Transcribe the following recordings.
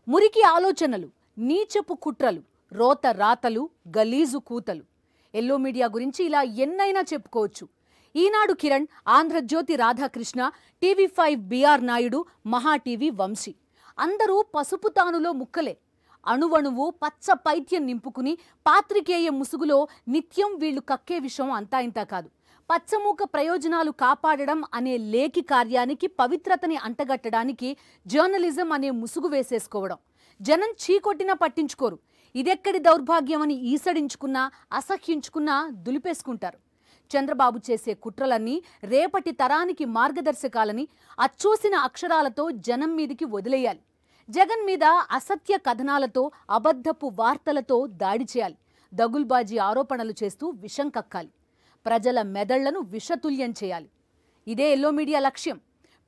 మురికి ఆలోచనలు, నీచపు కుట్రలు, రోత రాతలు, గలీజు కూతలు. ఎల్లో మీడియా గురించి ఇలా ఎన్నైనా చెప్పుకోవచ్చు. ఈనాడు కిరణ్, ఆంధ్రజ్యోతి రాధాకృష్ణ, టీవీ5 బిఆర్ నాయుడు, మహా టీవీ వంశీ అందరూ పసుపు తానులో ముక్కలే. అణువణువు పచ్చ పైత్యం నింపుకుని పాత్రికేయ ముసుగులో నిత్యం వీళ్లు కక్కే విషయం అంతా ఇంతా కాదు. పచ్చమూక ప్రయోజనాలు కాపాడడం అనే లేఖి కార్యానికి పవిత్రతని అంటగట్టడానికి జర్నలిజం అనే ముసుగు వేసేసుకోవడం. జనం చీకొట్టినా పట్టించుకోరు. ఇదెక్కడి దౌర్భాగ్యమని ఈసడించుకున్నా, అసహ్యించుకున్నా దులిపేసుకుంటారు. చంద్రబాబు చేసే కుట్రలన్నీ రేపటి తరానికి మార్గదర్శకాలని అచ్చూసిన అక్షరాలతో జనం మీదికి వదిలేయాలి. జగన్ మీద అసత్య కథనాలతో, అబద్ధపు వార్తలతో దాడి చేయాలి. దగుల్బాజీ ఆరోపణలు చేస్తూ విషం కక్కాలి. ప్రజల మెదళ్లను విషతుల్యం చేయాలి. ఇదే ఎల్లో మీడియా లక్ష్యం.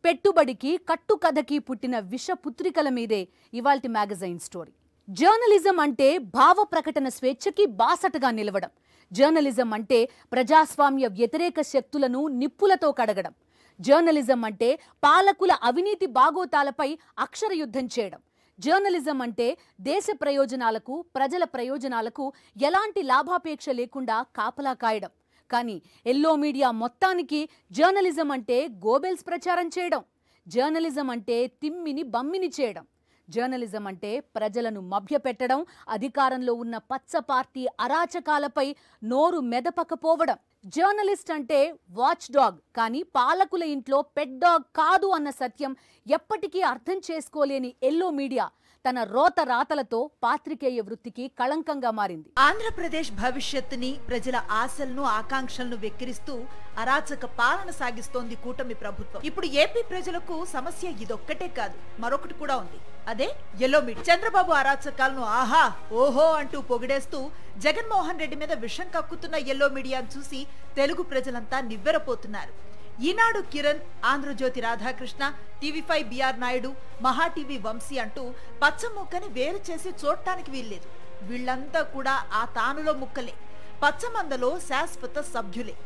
పెట్టుబడికి, కట్టుకథకి పుట్టిన విషపుత్రికల మీదే ఇవాల్టి మ్యాగజైన్ స్టోరీ. జర్నలిజం అంటే భావ ప్రకటన స్వేచ్ఛకి బాసటగా నిలవడం. జర్నలిజం అంటే ప్రజాస్వామ్య వ్యతిరేక శక్తులను నిప్పులతో కడగడం. జర్నలిజం అంటే పాలకుల అవినీతి బాగోతాలపై అక్షర యుద్ధం చేయడం. జర్నలిజం అంటే దేశ ప్రయోజనాలకు, ప్రజల ప్రయోజనాలకు ఎలాంటి లాభాపేక్ష లేకుండా కాపలా కాయడం. కానీ ఎల్లో మీడియా మొత్తానికి జర్నలిజం అంటే గోబెల్స్ ప్రచారం చేయడం. జర్నలిజం అంటే తిమ్మిని బమ్మిని చేయడం. జర్నలిజం అంటే ప్రజలను మభ్యపెట్టడం, అధికారంలో ఉన్న పచ్చ పార్టీ అరాచకాలపై నోరు మెదపకపోవడం. జర్నలిస్ట్ అంటే వాచ్ డాగ్, కానీ పాలకుల ఇంట్లో పెట్ డాగ్ కాదు అన్న సత్యం ఎప్పటికీ అర్థం చేసుకోలేని ఎల్లో మీడియా తన రోత రాతలతో పాత్రికేయ వృత్తికి కళంకంగా మారింది. ఆంధ్రప్రదేశ్ భవిష్యత్తుని, ప్రజల ఆశలను, ఆకాంక్షలను వెక్కిరిస్తూ అరాచక పాలన సాగిస్తోంది కూటమి ప్రభుత్వం. ఇప్పుడు ఏపీ ప్రజలకు సమస్య ఇదొక్కటే కాదు, మరొకటి కూడా ఉంది. అదే ఎల్లో మీడియా. చంద్రబాబు అరాచకాలను ఆహా ఓహో అంటూ పొగిడేస్తూ జగన్మోహన్ రెడ్డి మీద విషం కక్కుతున్న ఎల్లో మీడియాను చూసి తెలుగు ప్రజలంతా నివ్వెరపోతున్నారు. ఈనాడు కిరణ్, ఆంధ్రజ్యోతి రాధాకృష్ణ, టీవీ5 బిఆర్ నాయుడు, మహా టీవీ వంశీ అంటూ పచ్చముక్కని వేరు చేసి చూడటానికి వీల్లేదు. వీళ్లంతా కూడా ఆ తానులో ముక్కలే, పచ్చమందలో శాశ్వత సభ్యులే.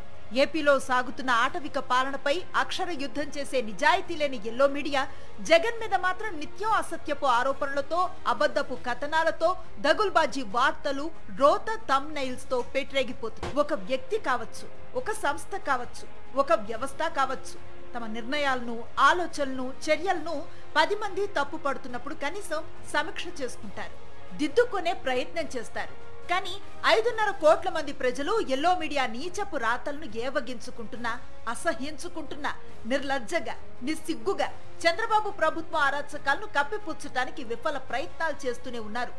ఏపీలో సాగుతున్న ఆటవిక పాలనపై అక్షర యుద్ధం చేసే నిజాయితీ లేని ఎల్లో మీడియా జగన్ మీద మాత్రం నిత్యం అసత్యపు ఆరోపణలతో, అబద్ధపు కథనాలతో, దగుల్బాజీ వార్తలు, రోత థంబ్నెయిల్స్ తో పెట్టరేగిపోతుంది. ఒక వ్యక్తి కావచ్చు, ఒక సంస్థ కావచ్చు, ఒక వ్యవస్థ కావచ్చు, తమ నిర్ణయాలను, ఆలోచనలను, చర్యలను 10 మంది తప్పు పడుతున్నప్పుడు కనీసం సమీక్ష చేసుకుంటారు, దిద్దుకునే ప్రయత్నం చేస్తారు. కానీ 5.5 కోట్ల మంది ప్రజలు ఎల్లో మీడియా నీచపు రాతలను ఏవగించుకుంటున్నా, అసహ్యించుకుంటున్నా, నిర్లజ్జగా, నిస్సిగ్గుగా చంద్రబాబు ప్రభుత్వ అరాచకాలను కప్పిపుచ్చటానికి విఫల ప్రయత్నాలు చేస్తూనే ఉన్నారు.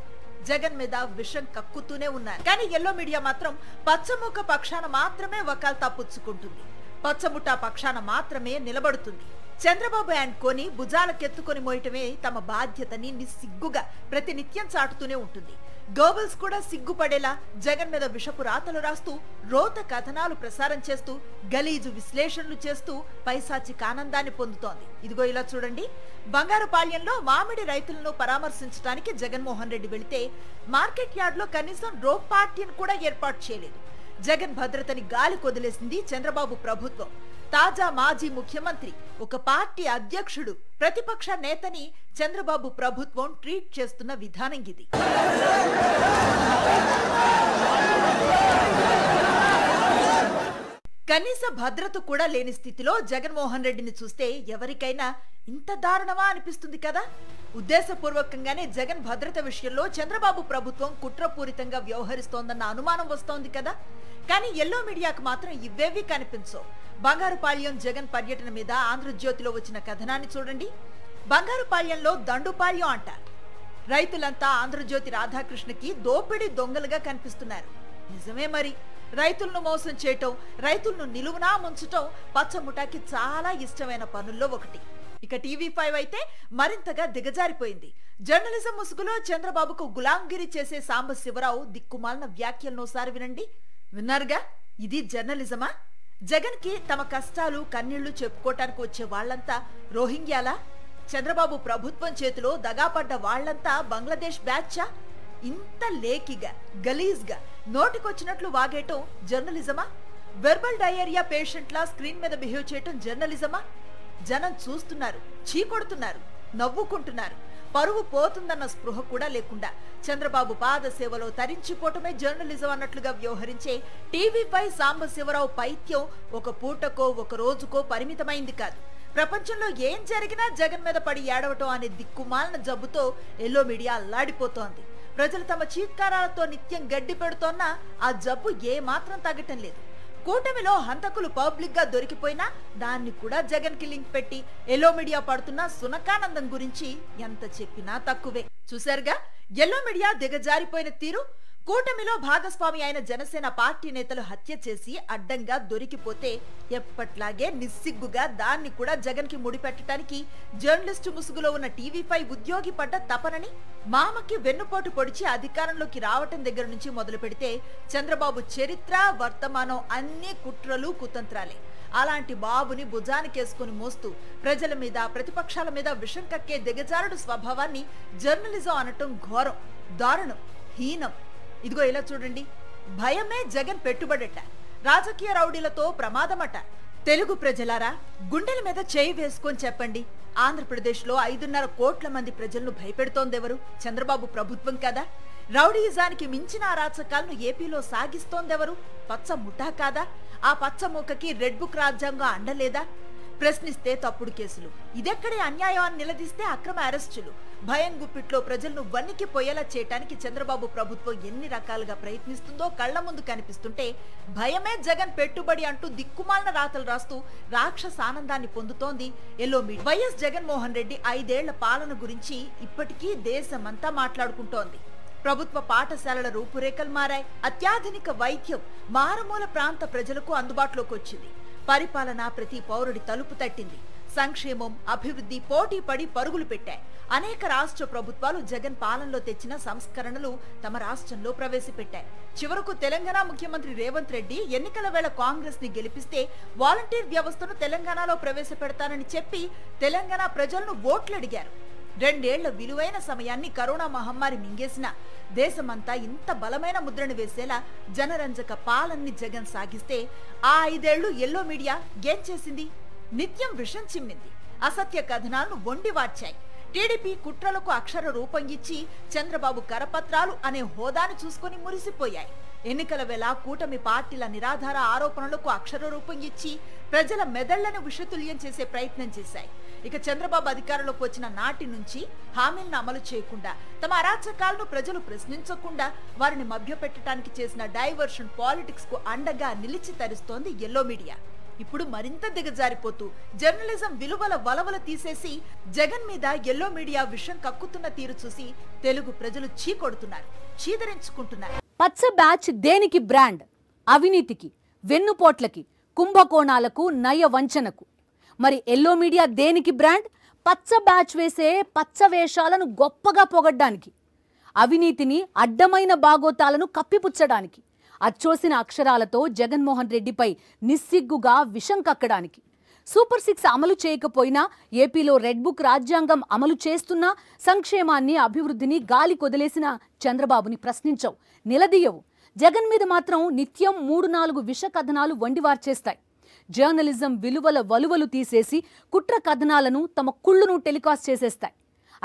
జగన్ మీద విషం కక్కుతూనే ఉన్నారు. కానీ ఎల్లో మీడియా మాత్రం పచ్చముఖ పక్షాన మాత్రమే వకాల్తా పుచ్చుకుంటుంది, పచ్చముఠా పక్షాన మాత్రమే నిలబడుతుంది. చంద్రబాబు అండ్ కోని భుజాలకెత్తుకొని మోయటమే తమ బాధ్యతని నిస్సిగ్గుగా ప్రతినిత్యం చాటుతూనే ఉంటుంది. గోబల్స్ కూడా సిగ్గుపడేలా జగన్ మీద విషపు రాతలు రాస్తూ, రోత కథనాలు ప్రసారం చేస్తూ, గలీజు విశ్లేషణలు చేస్తూ పైశాచిక ఆనందాన్ని పొందుతోంది. ఇదిగో ఇలా చూడండి. బంగారుపాళ్యంలో మామిడి రైతులను పరామర్శించడానికి జగన్మోహన్ రెడ్డి వెళితే మార్కెట్ యార్డ్ లో కనీసం రోప్ పార్టీని కూడా ఏర్పాటు చేయలేదు. జగన్ భద్రతని గాలి కొదిలేసింది చంద్రబాబు ప్రభుత్వం. తాజా మాజీ ముఖ్యమంత్రి, ఒక పార్టీ అధ్యక్షుడు, ప్రతిపక్ష నేతని చంద్రబాబు ప్రభుత్వం ట్రీట్ చేస్తున్న విధానం ఇది. కనీస భద్రత కూడా లేని స్థితిలో జగన్మోహన్ రెడ్డిని చూస్తే ఎవరికైనా ఇంత దారుణమా అనిపిస్తుంది కదా. ఉద్దేశపూర్వకంగానే జగన్ భద్రత విషయంలో చంద్రబాబు ప్రభుత్వం కుట్రపూరితంగా వ్యవహరిస్తోందన్న అనుమానం వస్తోంది కదా. కానీ ఎల్లో మీడియాకు మాత్రం ఇవేవీ కనిపించవు. బంగారుపాళ్యం జగన్ పర్యటన మీద ఆంధ్రజ్యోతిలో వచ్చిన కథనాన్ని చూడండి. బంగారుపాళ్యంలో దండుపాళ్యం అంటారు. రైతులంతా ఆంధ్రజ్యోతి రాధాకృష్ణకి దోపిడీ దొంగలుగా కనిపిస్తున్నారు. నిజమే మరి. రైతులను మోసం చేయటం, రైతులను నిలువునా ముంచటం పచ్చముఠాకి చాలా ఇష్టమైన పనుల్లో ఒకటి. ఇక టీవీ5 అయితే మరింతగా దిగజారిపోయింది. జర్నలిజం ముసుగులో చంద్రబాబుకు గులాంగిరి చేసే సాంబశివరావు దిక్కుమాలిన వ్యాఖ్యలనోసారి వినండి. విన్నారుగా, ఇది జర్నలిజమా? జగన్ కి తమ కష్టాలు, కన్నీళ్లు చెప్పుకోవటానికి వచ్చే వాళ్లంతా రోహింగ్యాలా? చంద్రబాబు ప్రభుత్వం చేతిలో దగాపడ్డ వాళ్లంతా బంగ్లాదేశ్ బ్యాచ్చా? ఇంత లేకిగా, గలీజ్గా, నోటికొచ్చినట్లు వాగేయటం జర్నలిజమా? వెర్బల్ డయేరియా పేషెంట్లా స్క్రీన్ మీద బిహేవ్ చేయటం జర్నలిజమా? జనం చూస్తున్నారు, చీకొడుతున్నారు, నవ్వుకుంటున్నారు. పరువు పోతుందన్న స్పృహ కూడా లేకుండా చంద్రబాబు పాద సేవలో తరించిపోవటమే జర్నలిజం అన్నట్లుగా వ్యవహరించే టీవీపై సాంబశివరావు పైత్యం ఒక పూటకో ఒక రోజుకో పరిమితమైంది కాదు. ప్రపంచంలో ఏం జరిగినా జగన్ మీద పడి ఏడవటం అనే దిక్కుమాలిన జబ్బుతో ఎల్లో మీడియా అల్లాడిపోతోంది. ప్రజలు తమ చీత్కారాలతో నిత్యం గడ్డి పెడుతోన్నా ఆ జబ్బు ఏ మాత్రం తగ్గటం లేదు. కూటమిలో హంతకులు పబ్లిక్ గా దొరికిపోయినా దాన్ని కూడా జగన్ కి లింక్ పెట్టి ఎల్లో మీడియా పడుతున్న సునకానందం గురించి ఎంత చెప్పినా తక్కువే. చూశారుగా ఎల్లో మీడియా దిగజారిపోయిన తీరు. కూటమిలో భాగస్వామి అయిన జనసేన పార్టీ నేతలు హత్య చేసి అడ్డంగా దొరికిపోతే ఎప్పట్లాగే నిస్సిగ్గుగా దాన్ని కూడా జగన్ కి ముడిపెట్టడానికి జర్నలిస్టు ముసుగులో ఉన్న టీవీ5 ఉద్యోగి పడ్డ తపనని మామకి వెన్నుపోటు పొడిచి అధికారంలోకి రావటం దగ్గర నుంచి మొదలు పెడితే చంద్రబాబు చరిత్ర వర్తమానం అన్ని కుట్రలు కుతంత్రాలే. అలాంటి బాబుని భుజానికేసుకుని మోస్తూ ప్రజల మీద ప్రతిపక్షాల మీద విషం కక్కే దిగజారుడు స్వభావాన్ని జర్నలిజం అనటం ఘోరం, దారుణం, హీనం. ఇదిగో ఇలా చూడండి, భయమే జగన్ పెట్టుబడట, రాజకీయ రౌడీలతో ప్రమాదమట. తెలుగు ప్రజలారా, గుండెల మీద చేయి వేసుకొని చెప్పండి, ఆంధ్రప్రదేశ్లో 5.5 కోట్ల మంది ప్రజలను భయపెడుతోందెవరు? చంద్రబాబు ప్రభుత్వం కదా. రౌడీయిజానికి మించిన అరాచకాలను ఏపీలో సాగిస్తోందెవరు? పచ్చ ముఠా కాదా? ఆ పచ్చ మూకకి రెడ్ బుక్ రాజ్యాంగం అండలేదా? ప్రశ్నిస్తే తప్పుడు కేసులు, ఇదెక్కడే అన్యాయం అని నిలదీస్తే అక్రమ అరెస్టులు. భయం గుప్పిట్లో ప్రజలను వణికిపోయేలా చేయటానికి చంద్రబాబు ప్రభుత్వం ఎన్ని రకాలుగా ప్రయత్నిస్తుందో కళ్ల ముందు కనిపిస్తుంటే భయమే జగన్ పెట్టుబడి అంటూ దిక్కుమాలిన రాతలు రాస్తూ రాక్షస ఆనందాన్ని పొందుతోంది yellow media. YS Jaganmohan Reddy 5 ఏళ్ల పాలన గురించి ఇప్పటికీ దేశమంతా మాట్లాడుకుంటోంది. ప్రభుత్వ పాఠశాలల రూపురేఖలు మారాయి. అత్యాధునిక వైద్యం మారుమూల ప్రాంత ప్రజలకు అందుబాటులోకి వచ్చింది. పరిపాలన ప్రతి పౌరుడి తలుపు తట్టింది. సంక్షేమం, అభివృద్ధి పోటీ పడి పరుగులు పెట్టాయి. అనేక రాష్ట్ర ప్రభుత్వాలు జగన్ పాలనలో తెచ్చిన సంస్కరణలు తమ రాష్ట్రంలో ప్రవేశపెట్టాయి. చివరకు తెలంగాణ ముఖ్యమంత్రి రేవంత్ రెడ్డి ఎన్నికల వేళ కాంగ్రెస్ ని గెలిపిస్తే వాలంటీర్ వ్యవస్థను తెలంగాణలో ప్రవేశపెడతానని చెప్పి తెలంగాణ ప్రజలను ఓట్లు అడిగారు. 2 ఏళ్ల విలువైన సమయాన్ని కరోనా మహమ్మారి మింగేసిన దేశమంతా ఇంత బలమైన ముద్రను వేసేలా జనరంజక పాలన్ని జగన్ సాగిస్తే ఆ 5 ఏళ్లు ఎల్లో మీడియా ఏం చేసింది? నిత్యం విషం చిమ్మింది. అసత్య కథనాలను వండి వార్చాయి. టీడీపీ కుట్రలకు అక్షర రూపం ఇచ్చి చంద్రబాబు కరపత్రాలు అనే హోదాను చూసుకొని మురిసిపోయాయి. ఎన్నికల వేళ కూటమి పార్టీల నిరాధార ఆరోపణలకు అక్షర రూపం ఇచ్చి ప్రజల మెదళ్లను విషతుల్యం చేసే ప్రయత్నం చేశాయి. ఇక చంద్రబాబు అధికారంలోకి వచ్చిన నాటి నుంచి హామీలను అమలు చేయకుండా, తమ అరాచకాలను ప్రజలు ప్రశ్నించకుండా వారిని మభ్యపెట్టడానికి చేసిన డైవర్షన్ పాలిటిక్స్ కు అండగా నిలిచి తరిస్తోంది ఎల్లో మీడియా. ఇప్పుడు మరింత దిగజారిపోతూ జర్నలిజం విలువల వలవల తీసేసి జగన్ మీద ఎల్లో మీడియా విషం కక్కుతున్న తీరు చూసి తెలుగు ప్రజలు చీకొడుతున్నారు, చీదరించుకుంటున్నారు. పచ్చ బ్యాచ్ దేనికి బ్రాండ్? అవినీతికి, వెన్నుపోట్లకి, కుంభకోణాలకు, నయ వంచనకు. మరి ఎల్లో మీడియా దేనికి బ్రాండ్? పచ్చ బ్యాచ్ వేసే పచ్చ వేషాలను గొప్పగా పొగడ్డానికి, అవినీతిని అడ్డమైన బాగోతాలను కప్పిపుచ్చడానికి, అచ్చోసిన అక్షరాలతో జగన్మోహన్ రెడ్డిపై నిస్సిగ్గుగా విషం కక్కడానికి. సూపర్ 6 అమలు చేయకపోయినా ఏపీలో రెడ్ బుక్ రాజ్యాంగం అమలు చేస్తున్నా సంక్షేమాన్ని, అభివృద్ధిని గాలి కొదిలేసిన చంద్రబాబుని ప్రశ్నించవు, నిలదీయవు. జగన్ మీద మాత్రం నిత్యం 3-4 విష కథనాలు వండివార్చేస్తాయి. జర్నలిజం విలువల వలువలు తీసేసి కుట్ర కథనాలను తమ కుళ్ళును టెలికాస్ట్ చేసేస్తాయి.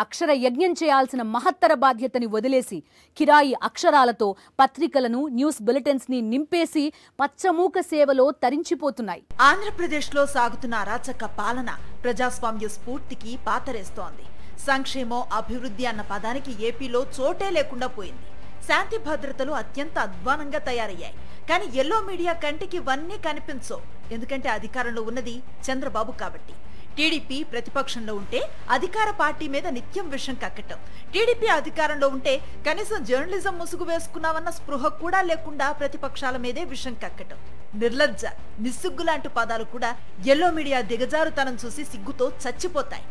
అక్షర యజ్ఞం చేయాల్సిన మహత్తర బాధ్యతని వదిలేసి కిరాయి అక్షరాలతో పత్రికలను, న్యూస్ బులెటిన్స్ ని నింపేసి పచ్చమూక సేవలో తరించిపోతున్నాయి. ఆంధ్రప్రదేశ్లో సాగుతున్న అరాచక పాలన ప్రజాస్వామ్య స్ఫూర్తికి పాతరేస్తోంది. సంక్షేమం, అభివృద్ధి అన్న పదానికి ఏపీలో చోటే లేకుండా పోయింది. శాంతి భద్రతలు అత్యంత అధ్వానంగా తయారయ్యాయి. కానీ ఎల్లో మీడియా కంటికి ఇవన్నీ కనిపించవు. ఎందుకంటే అధికారంలో ఉన్నది చంద్రబాబు కాబట్టి. టీడీపీ ప్రతిపక్షంలో ఉంటే అధికార పార్టీ మీద నిత్యం విషం కక్కటం, టీడీపీ అధికారంలో ఉంటే కనీసం జర్నలిజం ముసుగు వేసుకున్నామన్న స్పృహ కూడా లేకుండా ప్రతిపక్షాల మీదే విషం కక్కటం. నిర్లజ్జ, నిస్సిగ్గు లాంటి పదాలు కూడా ఎల్లో మీడియా దిగజారుతనం చూసి సిగ్గుతో చచ్చిపోతాయి.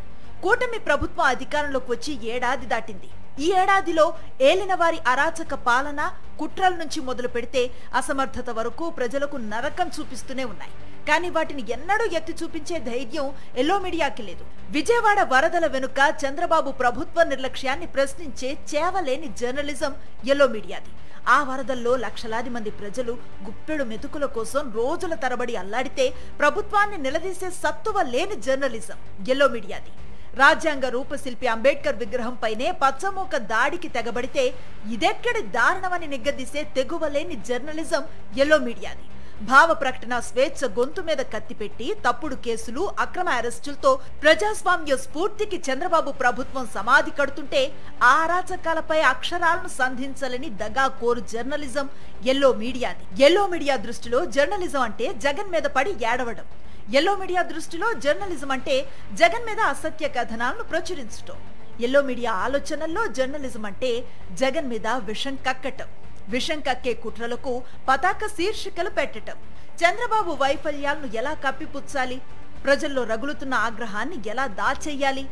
కూటమి ప్రభుత్వం అధికారంలోకి వచ్చి ఏడాది దాటింది. ఈ ఏడాదిలో ఏలిన వారి అరాచక పాలన, కుట్రల నుంచి మొదలు పెడితే అసమర్థత వరకు ప్రజలకు నరకం చూపిస్తూనే ఉన్నాయి. కానీ వాటిని ఎన్నడూ ఎత్తి చూపించే ధైర్యం ఎల్లో మీడియాకి లేదు. విజయవాడ వరదల వెనుక చంద్రబాబు ప్రభుత్వ నిర్లక్ష్యాన్ని ప్రశ్నించే చేవలేని జర్నలిజం ఎల్లో మీడియాది. ఆ వరదల్లో లక్షలాది మంది ప్రజలు గుప్పెడు మెతుకుల కోసం రోజుల తరబడి అల్లాడితే ప్రభుత్వాన్ని నిలదీసే సత్తువ లేని జర్నలిజం ఎల్లో మీడియాది. రాజ్యాంగ రూపశిల్పి అంబేద్కర్ విగ్రహం పైనే పచ్చమూక దాడికి తెగబడితే ఇదెక్కడి దారుణమని నిగ్గదీసే తెగువలేని జర్నలిజం ఎల్లో మీడియాది. భావ ప్రకటన స్వేచ్ఛ గొంతు మీద కత్తిపెట్టి తప్పుడు కేసులు, అక్రమ అరెస్టులతో ప్రజాస్వామ్య స్ఫూర్తికి చంద్రబాబు ప్రభుత్వం సమాధి కడుతుంటే ఆ అరాచకాలపై అక్షరాలను సంధించాలని దగా కోరు జర్నలిజం ఎల్లో మీడియాది. ఎల్లో మీడియా దృష్టిలో జర్నలిజం అంటే జగన్ మీద పడి ఏడవడం. ఎల్లో మీడియా దృష్టిలో జర్నలిజం అంటే జగన్ మీద అసత్య కథనాలను ప్రచురించడం. ఎల్లో మీడియా ఆలోచనల్లో జర్నలిజం అంటే జగన్ మీద విషం కక్కటం, విషం కక్కే కుట్రలకు పతాక శీర్షికలు పెట్టటం, చంద్రబాబు వైఫల్యాలను ఎలా కప్పిపుచ్చాలి, ప్రజల్లో రగులుతున్న ఆగ్రహాన్ని ఎలా దాచేయాలి,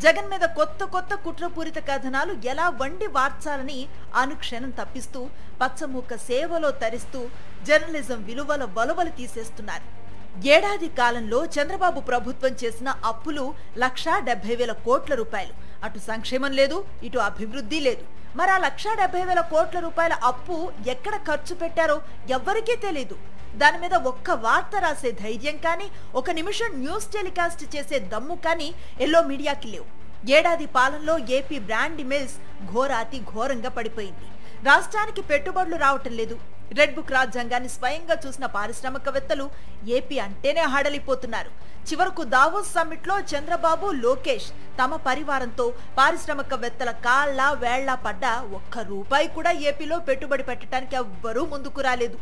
జగన్ మీద కొత్త కొత్త కుట్రపూరిత కథనాలు ఎలా వండి వార్చాలని అనుక్షణం తప్పిస్తూ పచ్చమూక సేవలో తరిస్తూ జర్నలిజం విలువల వలవలు తీసేస్తున్నారు. ఏడాది కాలంలో చంద్రబాబు ప్రభుత్వం చేసిన అప్పులు 1,70,000 కోట్ల రూపాయలు. అటు సంక్షేమం లేదు, ఇటు అభివృద్ధి లేదు. మరి ఆ 1,70,000 కోట్ల రూపాయల అప్పు ఎక్కడ ఖర్చు పెట్టారో ఎవ్వరికీ తెలీదు. దాని మీద ఒక్క వార్త రాసే ధైర్యం కానీ, ఒక నిమిషం న్యూస్ టెలికాస్ట్ చేసే దమ్ము కానీ ఎల్లో మీడియాకి లేవు. ఏడాది పాలనలో ఏపీ బ్రాండ్ ఇమేజ్ ఘోరాతి ఘోరంగా పడిపోయింది. రాష్ట్రానికి పెట్టుబడులు రావటం లేదు. రెడ్ బుక్ రాజ్యాంగాన్ని స్వయంగా చూసిన పారిశ్రామికవేత్తలు ఏపీ అంటేనే హడలిపోతున్నారు. చివరకు దావోస్ సమ్మిట్ లో చంద్రబాబు, లోకేష్ తమ పరివారంతో పారిశ్రామికవేత్తల కాళ్ళ వేళ్ల పడ్డా ₹1 కూడా ఏపీలో పెట్టుబడి పెట్టడానికి ఎవ్వరూ ముందుకు రాలేదు.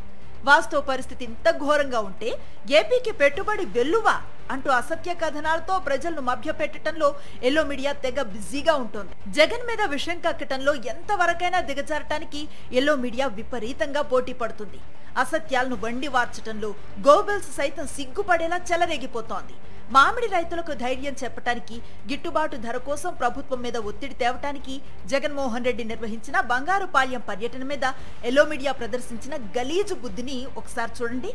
వాస్తవ పరిస్థితి ఇంత ఘోరంగా ఉంటే ఏపీకి పెట్టుబడి వెల్లువా అంటూ అసత్య కథనాలతో ప్రజలను మభ్యపెట్టడంలో ఎల్లో మీడియా తెగ బిజీగా ఉంటుంది. జగన్ మీద విషం కక్కటంలో ఎంతవరకైనా దిగజారటానికి ఎల్లో మీడియా విపరీతంగా పోటీ పడుతుంది. అసత్యాలను వండి వార్చటంలో గోబెల్స్ సైతం సిగ్గుపడేలా చెలరేగిపోతోంది. మామిడి రైతులకు ధైర్యం చెప్పటానికి, గిట్టుబాటు ధర కోసం ప్రభుత్వం మీద ఒత్తిడి తేవటానికి జగన్మోహన్ రెడ్డి నిర్వహించిన బంగారుపాళ్యం పర్యటన మీద ఎల్లో మీడియా ప్రదర్శించిన గలీజు బుద్ధిని ఒకసారి చూడండి.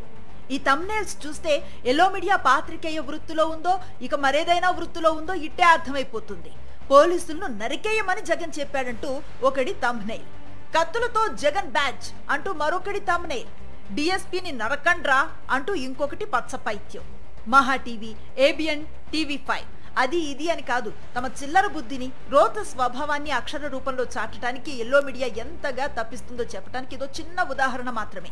ఈ థంబ్నెయిల్స్ చూస్తే ఎల్లో మీడియా పాత్రికేయ వృత్తిలో ఉందో ఇక మరేదైనా వృత్తిలో ఉందో ఇట్టే అర్థమైపోతుంది. పోలీసులను నరికేయమని జగన్ చెప్పాడంటూ ఒకటి థంబ్నెయిల్, కత్తులతో జగన్ బ్యాచ్ అంటూ మరొకటి థంబ్నెయిల్, డిఎస్పీని నరకండ్రా అంటూ ఇంకొకటి పచ్చపైత్యం. మహా టీవీ, ఏబిఎన్, టీవీ5 అది ఇది అని కాదు, తమ చిల్లర బుద్ధిని, రోత స్వభావాన్ని అక్షర రూపంలో చాటడానికి ఎల్లో మీడియా ఎంతగా తప్పిస్తుందో చెప్పడానికి ఇదో చిన్న ఉదాహరణ మాత్రమే.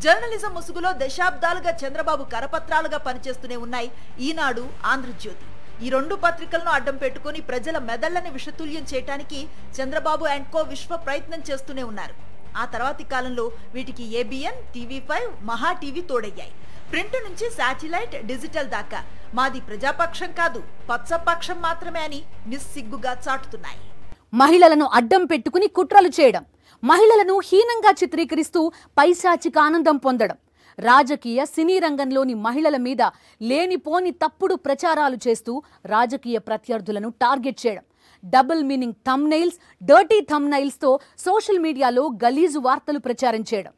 జర్నలిజం ముసుగులో దశాబ్దాలుగా చంద్రబాబు కరపత్రాలుగా పనిచేస్తూనే ఉన్నాయి ఈనాడు, ఆంధ్రజ్యోతి. ఈ 2 పత్రికలను అడ్డం పెట్టుకుని ప్రజల మెదళ్లని విషతుల్యం చేయడానికి చంద్రబాబు అండ్ కో విశ్వ ప్రయత్నం చేస్తూనే ఉన్నారు. ఆ తర్వాతి కాలంలో వీటికి ఏబిఎన్, టీవీ5, మహా టీవీ తోడయ్యాయి. ప్రింట్ నుంచి శాటిలైట్, డిజిటల్ దాకా మాది ప్రజాపక్షం కాదు, పచ్చపక్షం మాత్రమే అని నిస్సిగ్గుగా చాటుతున్నాయి. మహిళలను అడ్డం పెట్టుకుని కుట్రలు చేయడం, మహిళలను హీనంగా చిత్రీకరిస్తూ పైశాచిక ఆనందం పొందడం, రాజకీయ సినీ రంగంలోని మహిళల మీద లేనిపోని తప్పుడు ప్రచారాలు చేస్తూ రాజకీయ ప్రత్యర్థులను టార్గెట్ చేయడం, డబుల్ మీనింగ్ థంబ్నెయిల్స్, డర్టీ థంబ్నెయిల్స్తో సోషల్ మీడియాలో గలీజు వార్తలు ప్రచారం చేయడం,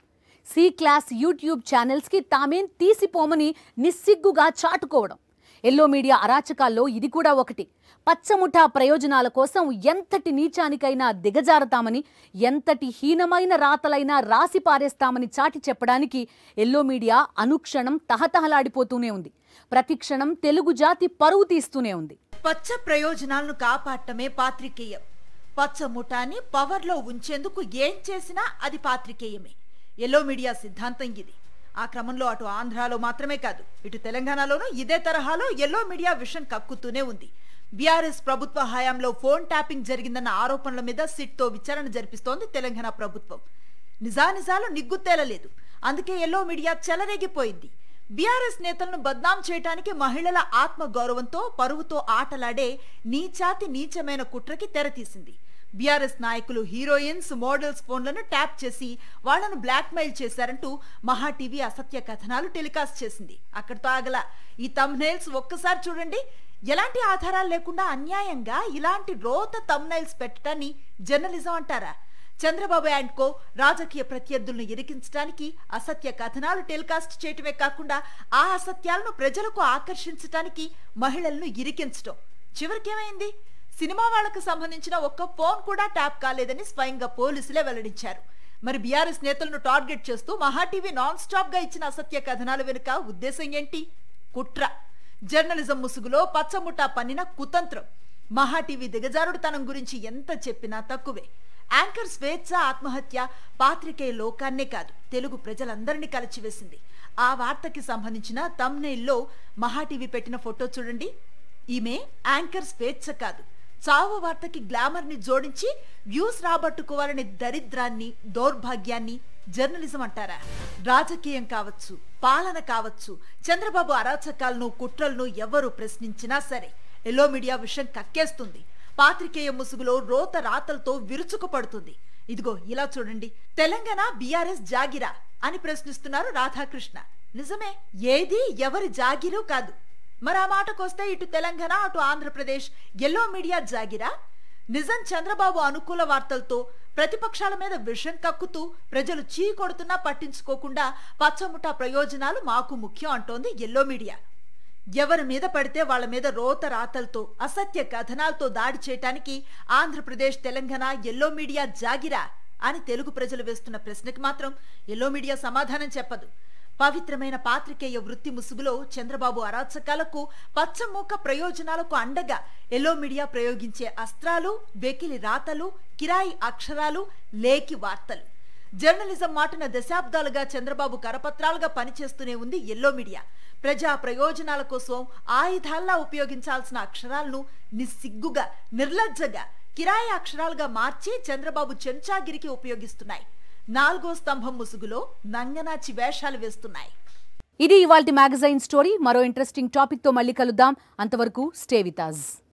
సి క్లాస్ యూట్యూబ్ ఛానల్స్కి తామేం తీసిపోమని నిస్సిగ్గుగా చాటుకోవడం. ఎల్లో మీడియా అరాచకాల్లో ఇది కూడా ఒకటి. పచ్చముఠా ప్రయోజనాల కోసం ఎంతటి నీచానికైనా దిగజారతామని, ఎంతటి హీనమైన రాతలైనా రాసి పారేస్తామని చాటి చెప్పడానికి ఎల్లో మీడియా అనుక్షణం తహతహలాడిపోతూనే ఉంది. ప్రతిక్షణం తెలుగు జాతి పరువు తీస్తూనే ఉంది. పచ్చ ప్రయోజనాలను కాపాడటమే పాత్రికేయం. పచ్చ ముఠాన్ని పవర్లో ఉంచేందుకు ఏం చేసినా అది పాత్రికేయమే. ఎల్లో మీడియా సిద్ధాంతం ఇది. ఆ క్రమంలో అటు ఆంధ్రాలో మాత్రమే కాదు, ఇటు తెలంగాణలోనూ ఇదే తరహాలో ఎల్లో మీడియా విషం కక్కుతూనే ఉంది. బీఆర్ఎస్ ప్రభుత్వ హయాంలో ఫోన్ ట్యాపింగ్ జరిగిందన్న ఆరోపణల మీద సిట్తో విచారణ జరిపిస్తోంది తెలంగాణ ప్రభుత్వం. నిజానిజాలు నిగ్గుతేలలేదు. అందుకే ఎల్లో మీడియా చెలరేగిపోయింది. బీఆర్ఎస్ నేతలను బద్నాం చేయడానికి మహిళల ఆత్మ గౌరవంతో, పరువుతో ఆటలాడే నీచాతి నీచమైన కుట్రకి తెరతీసింది. బీఆర్ఎస్ నాయకులు హీరోయిన్స్, మోడల్స్ ఫోన్లను ట్యాప్ చేసి వాళ్లను బ్లాక్మెయిల్ చేశారంటూ మహా టీవీ అసత్య కథనాలు టెలికాస్ట్ చేసింది. అక్కడితో ఆగల. ఈ థంబ్నెయిల్స్ ఒక్కసారి చూడండి. ఎలాంటి ఆధారాలు లేకుండా అన్యాయంగా ఇలాంటి రోత థంబ్నెయిల్స్ పెట్టడాన్ని జర్నలిజం అంటారా? చంద్రబాబు అండ్ కో రాజకీయ ప్రత్యర్థులను ఇరికించడానికి అసత్య కథనాలు టెలికాస్ట్ చేయటమే కాకుండా ఆ అసత్యాలను ప్రజలకు ఆకర్షించడానికి మహిళలను ఇరికించడం. చివరికేమైంది? సినిమా వాళ్లకు సంబంధించిన ఒక్క ఫోన్ కూడా ట్యాప్ కాలేదని స్వయంగా పోలీసులే వెల్లడించారు. మరి బీఆర్ఎస్ నేతలను టార్గెట్ చేస్తూ మహా టీవీ నాన్ స్టాప్ గా ఇచ్చిన అసత్య కథనాల వెనుక ఉద్దేశం ఏంటి? కుట్ర. జర్నలిజం ముసుగులో పచ్చముఠా పన్నిన కుతంత్రం. మహా టీవీ దిగజారుడుతనం గురించి ఎంత చెప్పినా తక్కువే. యాంకర్ స్వేచ్ఛ ఆత్మహత్య పాత్రికేయ లోకాన్నే కాదు, తెలుగు ప్రజలందరినీ కలిచివేసింది. ఆ వార్తకి సంబంధించిన థంబ్నెయిల్లో మహా టీవీ పెట్టిన ఫోటో చూడండి. ఈమె యాంకర్ స్వేచ్ఛ కాదు, చావు వార్తకి గ్లామర్ ని జోడించి వ్యూస్ రాబట్టుకోవాలనే దరిద్రాన్ని, దౌర్భాగ్యాన్ని జర్నలిజం అంటారా? రాజకీయం కావచ్చు, పాలన కావచ్చు, చంద్రబాబు అరాచకాలను, కుట్రలను ఎవరు ప్రశ్నించినా సరే ఎల్లో మీడియా విషయం కక్కేస్తుంది. పాత్రికేయ ముసుగులో రోత రాతలతో విరుచుకుపడుతుంది. ఇదిగో ఇలా చూడండి. తెలంగాణ బీఆర్ఎస్ జాగిరా అని ప్రశ్నిస్తున్నారు రాధాకృష్ణ. నిజమే, ఏది ఎవరి జాగిరు కాదు. మరి ఆ మాటకొస్తే ఇటు తెలంగాణ అటు ఆంధ్రప్రదేశ్ ఎల్లో మీడియా జాగిరా? నిజం చంద్రబాబు అనుకూల వార్తలతో ప్రతిపక్షాల మీద విషం కక్కుతూ ప్రజలు చీ కొడుతున్నా పట్టించుకోకుండా పచ్చముఠా ప్రయోజనాలు మాకు ముఖ్యం అంటోంది ఎల్లో మీడియా. ఎవరి మీద పడితే వాళ్ళ మీద రోత రాతలతో, అసత్య కథనాలతో దాడి చేయటానికి ఆంధ్రప్రదేశ్ తెలంగాణ ఎల్లో మీడియా జాగిరా అని తెలుగు ప్రజలు వేస్తున్న ప్రశ్నకి మాత్రం ఎల్లో మీడియా సమాధానం చెప్పదు. పవిత్రమైన పాత్రికేయ వృత్తి ముసుగులో చంద్రబాబు అరాచకాలకు, పచ్చమూక ప్రయోజనాలకు అండగా ఎల్లో మీడియా ప్రయోగించే అస్త్రాలు, వెకిలి రాతలు, కిరాయి అక్షరాలు, లేకి వార్తలు. జర్నలిజం మాటున దశాబ్దాలుగా చంద్రబాబు కరపత్రాలుగా పనిచేస్తూనే ఉంది ఎల్లో మీడియా. ప్రజా ప్రయోజనాల కోసం ఆయుధాల్లా ఉపయోగించాల్సిన అక్షరాలను నిస్సిగ్గుగా, నిర్లజ్జగా కిరాయి అక్షరాలుగా మార్చి చంద్రబాబు చెంచాగిరికి ఉపయోగిస్తున్నాయి. 4వ స్తంభం ముసుగులో నంగనాచి వేషాలు వేస్తున్నాయి. ఇది ఇవాల్టి మ్యాగజైన్ స్టోరీ. మరో ఇంట్రెస్టింగ్ టాపిక్ తో మళ్ళీ కలుద్దాం. అంతవరకు స్టే విత్ us.